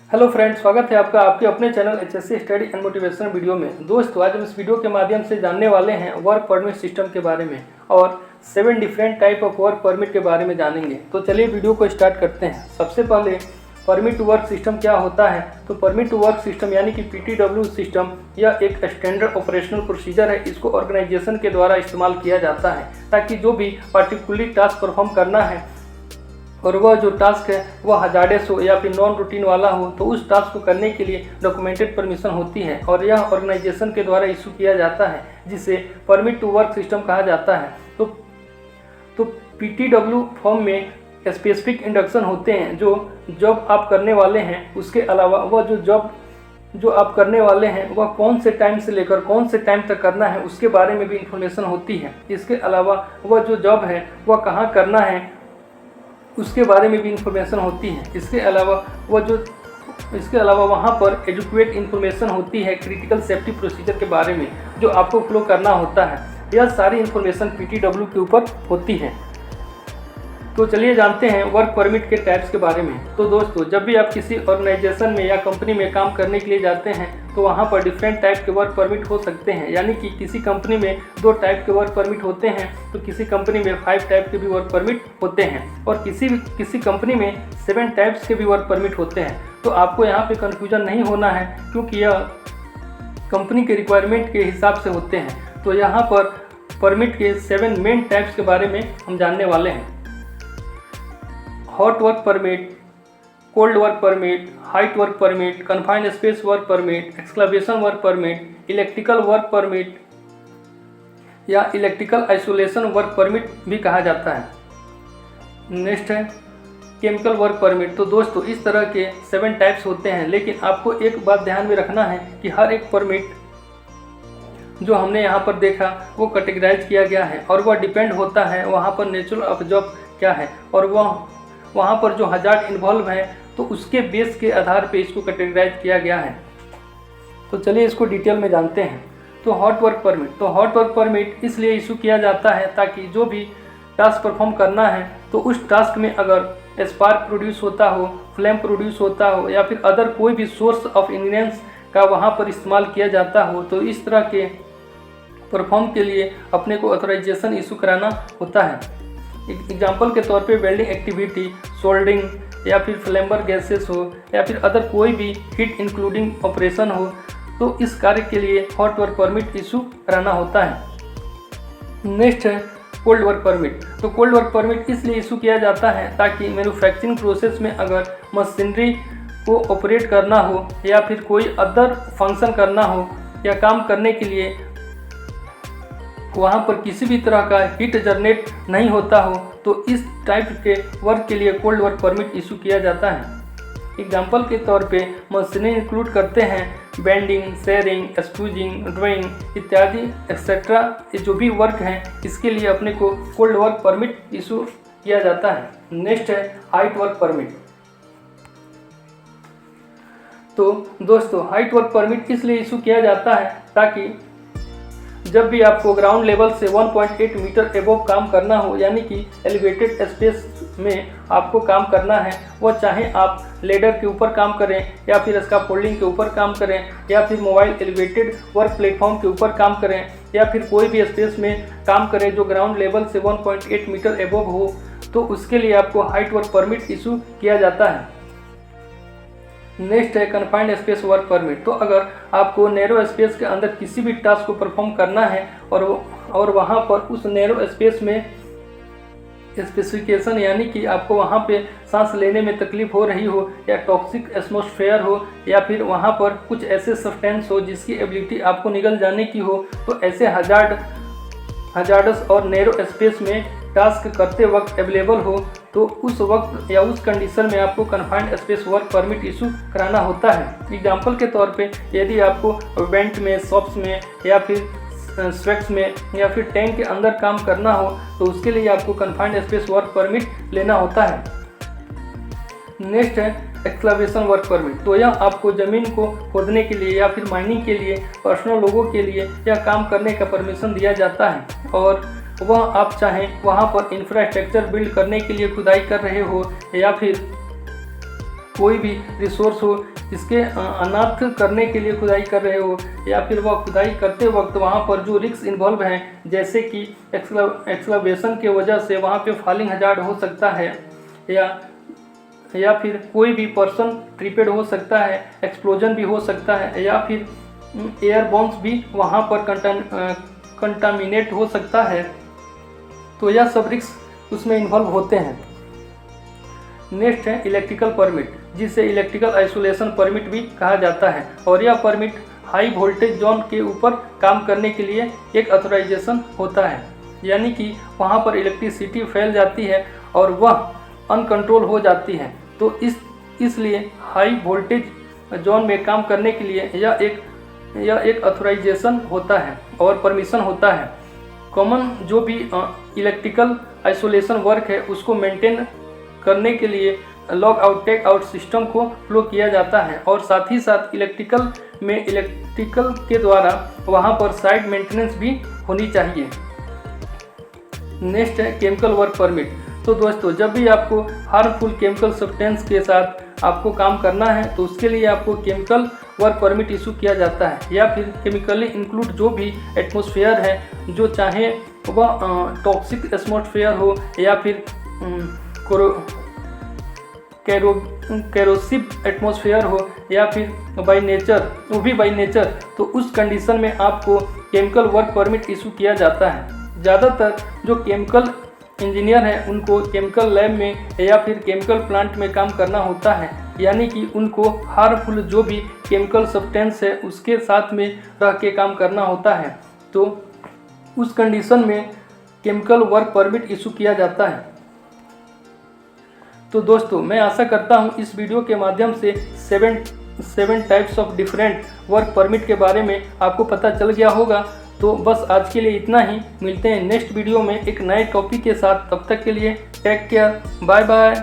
Hello friends, स्वागत है आपका आपके अपने channel HSC study and motivation video में। दोस्तों, आज हम इस वीडियो के माध्यम से जानने वाले हैं वर्क परमिट सिस्टम के बारे में और 7 different type of work permit के बारे में जानेंगे। तो चलिए वीडियो को स्टार्ट करते हैं। सबसे पहले परमिट टू वर्क सिस्टम क्या होता है। तो परमिट टू वर्क सिस्टम यानी कि पीटीडब्ल्यू सिस्टम यह एक स्टैंडर्ड ऑपरेशनल प्रोसीजर है। इसको ऑर्गेनाइजेशन के द्वारा इस्तेमाल किया जाता है ताकि जो भी पार्टिकुलर टास्क परफॉर्म करना है और वह जो टास्क है वह हजार्डस हो या फिर नॉन रूटीन वाला हो, तो उस टास्क को करने के लिए डॉक्यूमेंटेड परमिशन होती है और यह ऑर्गेनाइजेशन के द्वारा इशू किया जाता है, जिसे परमिट टू वर्क सिस्टम कहा जाता है। तो पीटीडब्ल्यू फॉर्म में स्पेसिफिक इंडक्शन होते हैं जो जॉब आप करने वाले हैं, उसके अलावा वह जो जॉब जो आप करने वाले हैं वह कौन से टाइम से लेकर कौन से टाइम तक करना है उसके बारे में भी इंफॉर्मेशन होती है। इसके अलावा वह जो जॉब है वह कहाँ करना है उसके बारे में भी इंफॉर्मेशन होती है। इसके अलावा वहाँ पर एजुकेट इंफॉर्मेशन होती है क्रिटिकल सेफ्टी प्रोसीजर के बारे में जो आपको फॉलो करना होता है। यह सारी इंफॉर्मेशन पीटीडब्ल्यू के ऊपर होती है। तो चलिए जानते हैं वर्क परमिट के टाइप्स के बारे में। तो दोस्तों, जब भी आप किसी ऑर्गेनाइजेशन में या कंपनी में काम करने के लिए जाते हैं तो वहाँ पर डिफरेंट टाइप के वर्क परमिट हो सकते हैं। यानी कि किसी कंपनी में 2 टाइप के वर्क परमिट होते हैं तो किसी कंपनी में 5 टाइप के भी वर्क परमिट होते हैं और किसी कंपनी में 7 टाइप्स के भी वर्क परमिट होते हैं। तो आपको यहाँ पे कन्फ्यूजन नहीं होना है क्योंकि यह कंपनी के रिक्वायरमेंट के हिसाब से होते हैं। तो यहाँ पर परमिट के 7 मेन टाइप्स के बारे में हम जानने वाले हैं। Hot work permit, cold work permit, height work permit, confined space work permit, excavation work permit, electrical work permit या इलेक्ट्रिकल आइसोलेशन वर्क परमिट भी कहा जाता है। नेक्स्ट है केमिकल वर्क परमिट। तो दोस्तों, इस तरह के 7 टाइप्स होते हैं, लेकिन आपको एक बात ध्यान में रखना है कि हर एक परमिट जो हमने यहाँ पर देखा वो कैटेगराइज किया गया है और वह डिपेंड होता है वहाँ पर नेचर ऑफ जॉब क्या है और वहाँ पर जो हजार्ड इन्वॉल्व है तो उसके बेस के आधार पे इसको कैटेगराइज किया गया है। तो चलिए इसको डिटेल में जानते हैं। तो हॉट वर्क परमिट इसलिए इशू किया जाता है ताकि जो भी टास्क परफॉर्म करना है तो उस टास्क में अगर स्पार्क प्रोड्यूस होता हो, फ्लेम प्रोड्यूस होता हो या फिर अदर कोई भी सोर्स ऑफ इंग्रेडिएंट्स का वहाँ पर इस्तेमाल किया जाता हो, तो इस तरह के परफॉर्म के लिए अपने को ऑथराइजेशन इशू कराना होता है। एग्जाम्पल के तौर पे वेल्डिंग एक्टिविटी, सोल्डरिंग या फिर फ्लेम्बर गैसेस हो या फिर अदर कोई भी हीट इंक्लूडिंग ऑपरेशन हो, तो इस कार्य के लिए हॉट वर्क परमिट इशू कराना होता है। नेक्स्ट है कोल्ड वर्क परमिट। तो कोल्ड वर्क परमिट इसलिए इशू किया जाता है ताकि मैन्युफैक्चरिंग प्रोसेस में अगर मशीनरी को ऑपरेट करना हो या फिर कोई अदर फंक्शन करना हो या काम करने के लिए वहाँ पर किसी भी तरह का हीट जनरेट नहीं होता हो, तो इस टाइप के वर्क के लिए कोल्ड वर्क परमिट इशू किया जाता है। एग्जाम्पल के तौर पे मशीनें इंक्लूड करते हैं बेंडिंग, शेयरिंग, स्पूजिंग, ड्राइंग इत्यादि एक्सेट्रा। जो भी वर्क हैं इसके लिए अपने को कोल्ड वर्क परमिट इशू किया जाता है। नेक्स्ट है हाइट वर्क परमिट। तो दोस्तों, हाइट वर्क परमिट इसलिए इशू किया जाता है ताकि जब भी आपको ग्राउंड लेवल से 1.8 मीटर एबोव काम करना हो, यानी कि एलिवेटेड स्पेस में आपको काम करना है, वह चाहे आप लेडर के ऊपर काम करें या फिर स्कैफोल्डिंग के ऊपर काम करें या फिर मोबाइल एलिवेटेड वर्क प्लेटफॉर्म के ऊपर काम करें या फिर कोई भी स्पेस में काम करें जो ग्राउंड लेवल से 1.8 मीटर एबोव हो, तो उसके लिए आपको हाइट वर्क परमिट इशू किया जाता है। नेक्स्ट है कन्फाइंड स्पेस वर्क परमिट। तो अगर आपको नैरो स्पेस के अंदर किसी भी टास्क को परफॉर्म करना है और वहाँ पर उस नैरो स्पेस में स्पेसिफिकेशन यानी कि आपको वहाँ पे सांस लेने में तकलीफ हो रही हो या टॉक्सिक एटमॉस्फेयर हो या फिर वहाँ पर कुछ ऐसे सब्सटेंस हो जिसकी एबिलिटी आपको निगल जाने की हो, तो ऐसे हजार्डस और नैरो स्पेस में टास्क करते वक्त अवेलेबल हो, तो उस वक्त या उस कंडीशन में आपको confined space work permit issue कराना होता है। एग्जाम्पल के तौर पे यदि आपको वेंट में, शॉप्स में या फिर स्वेक्स में या फिर टैंक के अंदर काम करना हो, तो उसके लिए आपको कन्फाइंड स्पेस वर्क परमिट लेना होता है। नेक्स्ट है एक्सक्लवेशन वर्क परमिट। तो यह आपको ज़मीन को खोदने के लिए या फिर माइनिंग के लिए पर्सनल लोगों के लिए यह काम करने का परमिशन दिया जाता है और वह आप चाहें वहाँ पर इंफ्रास्ट्रक्चर बिल्ड करने के लिए खुदाई कर रहे हो या फिर कोई भी रिसोर्स हो इसके अनर्थ करने के लिए खुदाई कर रहे हो, या फिर वह खुदाई करते वक्त वहाँ पर जो रिस्क इन्वॉल्व हैं, जैसे कि एक्सकवेशन के वजह से वहाँ पे फॉलिंग हजार्ड हो सकता है, या फिर कोई भी पर्सन ट्रिपेड हो सकता है, एक्सप्लोजन भी हो सकता है, या फिर एयरबॉन्स भी वहाँ पर कंटामिनेट हो सकता है। तो यह सब रिस्क उसमें इन्वॉल्व होते हैं। नेक्स्ट है इलेक्ट्रिकल परमिट, जिसे इलेक्ट्रिकल आइसोलेशन परमिट भी कहा जाता है, और यह परमिट हाई वोल्टेज जोन के ऊपर काम करने के लिए एक ऑथराइजेशन होता है, यानी कि वहाँ पर इलेक्ट्रिसिटी फैल जाती है और वह अनकंट्रोल हो जाती है। तो इसलिए हाई वोल्टेज जोन में काम करने के लिए यह एक ऑथराइजेशन होता है और परमिशन होता है। कॉमन जो भी इलेक्ट्रिकल आइसोलेशन वर्क है उसको मेंटेन करने के लिए log out take out system को फ्लो किया जाता है, और साथ ही साथ इलेक्ट्रिकल के द्वारा वहाँ पर साइड मेंटेनेंस भी होनी चाहिए। नेक्स्ट है केमिकल वर्क परमिट। तो दोस्तों, जब भी आपको हार्मफुल केमिकल सब्सटेंस के साथ आपको काम करना है तो उसके लिए आपको केमिकल वर्क परमिट इशू किया जाता है, या फिर केमिकली इंक्लूड जो भी एटमॉस्फेयर है, जो चाहे वह टॉक्सिक एटमॉस्फेयर हो या फिर कैरोसिव एटमॉस्फेयर हो, या फिर बाई नेचर, वो भी बाई नेचर, तो उस कंडीशन में आपको केमिकल वर्क परमिट इशू किया जाता है। ज़्यादातर जो केमिकल इंजीनियर हैं उनको केमिकल लैब में या फिर केमिकल प्लांट में काम करना होता है, यानी कि उनको हार्मफुल जो भी केमिकल सब्सटेंस है उसके साथ में रह के काम करना होता है। तो उस कंडीशन में केमिकल वर्क परमिट इशू किया जाता है। तो दोस्तों, मैं आशा करता हूँ इस वीडियो के माध्यम से 7 types of different work permit के बारे में आपको पता चल गया होगा। तो बस आज के लिए इतना ही, मिलते हैं नेक्स्ट वीडियो में एक नए टॉपिक के साथ। तब तक के लिए टेक केयर, बाय बाय।